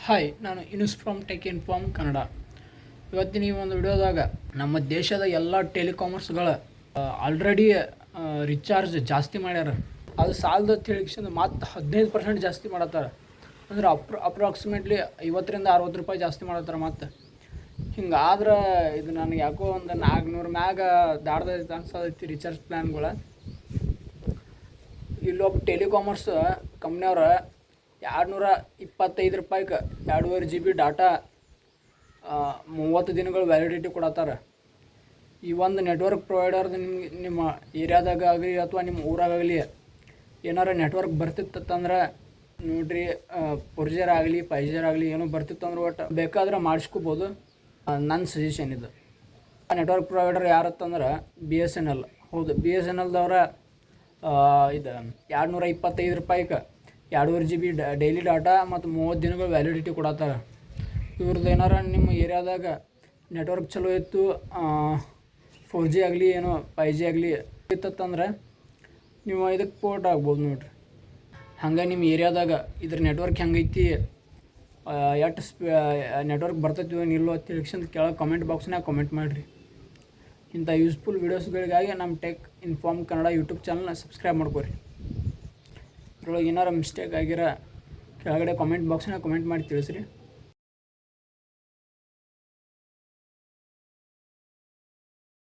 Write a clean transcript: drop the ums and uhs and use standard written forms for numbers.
Hi, ನಾನು ಇನ್ಸ್ from tech inform Kannada. ಇವತ್ತಿನ ಈ ಒಂದು ವಿಡಿಯೋದಾಗ ನಮ್ಮ ದೇಶದ ಎಲ್ಲ ಟೆಲಿಕಾಮರ್ಸ್ಗಳ ಆಲ್ರೆಡಿ ರಿಚಾರ್ಜ್ ಜಾಸ್ತಿ ಮಾಡ್ಯಾರ. ಅದು ಸಾಲದ ತಿಳಿಕ್ಷಿಂದ ಮತ್ತು 15% ಜಾಸ್ತಿ ಮಾಡತ್ತಾರ. ಅಂದ್ರೆ ಅಪ್ರಾಕ್ಸಿಮೇಟ್ಲಿ 50-60 ರೂಪಾಯಿ ಜಾಸ್ತಿ ಮಾಡತ್ತಾರ. ಮತ್ತು ಹಿಂಗಾದ್ರೆ ಇದು ನನಗೆ ಯಾಕೋ ಒಂದು 400 ಮ್ಯಾಗ ದಾಡ್ದೈತೆ ಅನ್ಸೋದೈತಿ ರಿಚಾರ್ಜ್ ಪ್ಲ್ಯಾನ್ಗಳು. ಇಲ್ಲೊಬ್ಬ ಟೆಲಿಕಾಮರ್ಸ್ ಕಂಪ್ನಿಯವ್ರ 225 ರೂಪಾಯಿಗೆ 2.5 GB ಡಾಟಾ 30 ದಿನಗಳು ವ್ಯಾಲಿಡಿಟಿ ಕೊಡತ್ತಾರೆ. ಈ ಒಂದು ನೆಟ್ವರ್ಕ್ ಪ್ರೊವೈಡರ್ದು ನಿಮ್ಮ ಏರಿಯಾದಾಗ ಆಗಲಿ ಅಥವಾ ನಿಮ್ಮ ಊರಾಗಲಿ ಏನಾರ ನೆಟ್ವರ್ಕ್ ಬರ್ತಿತ್ತಂದ್ರೆ ನೋಡ್ರಿ, 4G ಆಗಲಿ 5G ಆಗಲಿ ಏನೋ ಬರ್ತಿತ್ತಂದ್ರೆ ಒಟ್ಟು ಬೇಕಾದ್ರೆ ಮಾಡಿಸ್ಕೋಬೋದು. ನನ್ನ ಸಜೆಷನ್ ಇದು. ನೆಟ್ವರ್ಕ್ ಪ್ರೊವೈಡರ್ ಯಾರತ್ತಂದ್ರೆ BSNL. ಹೌದು, BSNLದವ್ರ ಇದು 225 ರೂಪಾಯಿಗೆ 2.5 GB ಡೈಲಿ ಡಾಟಾ ಮತ್ತು 30 ದಿನಗಳು ವ್ಯಾಲಿಡಿಟಿ ಕೊಡತ್ತಾರೆ. ಇವ್ರದ್ದು ಏನಾರ ನಿಮ್ಮ ಏರಿಯಾದಾಗ ನೆಟ್ವರ್ಕ್ ಚಲೋ ಇತ್ತು, 4G ಆಗಲಿ ಏನೋ 5G ಆಗಲಿ ಇತ್ತಂದ್ರೆ ನೀವು ಇದಕ್ಕೆ ಪೋರ್ಟ್ ಆಗ್ಬೋದು ನೋಡಿರಿ. ಹಂಗೆ ನಿಮ್ಮ ಏರಿಯಾದಾಗ ಇದ್ರ ನೆಟ್ವರ್ಕ್ ಹೆಂಗೈತಿ, ಎಷ್ಟು ನೆಟ್ವರ್ಕ್ ಬರ್ತೈತಿ ನಿಲ್ಲೋ ತಿಳ್ಕ್ಷನ್ ಕೆಳಗೆ ಕಮೆಂಟ್ ಬಾಕ್ಸ್ನಾಗ ಕಮೆಂಟ್ ಮಾಡಿರಿ. ಇಂಥ ಯೂಸ್ಫುಲ್ ವೀಡಿಯೋಸ್ಗಳಿಗಾಗಿ ನಮ್ಮ ಟೆಕ್ ಇನ್ಫಾರ್ಮ್ ಕನ್ನಡ ಯೂಟ್ಯೂಬ್ ಚಾನಲ್ನ ಸಬ್ಸ್ಕ್ರೈಬ್ ಮಾಡ್ಕೊರಿ. ಇದ್ರೊಳಗೆ ಏನಾರು ಮಿಸ್ಟೇಕ್ ಆಗಿರೋ ಕೆಳಗಡೆ ಕಮೆಂಟ್ ಬಾಕ್ಸ್ನಾಗ ಕಮೆಂಟ್ ಮಾಡಿ ತಿಳಿಸ್ರಿ.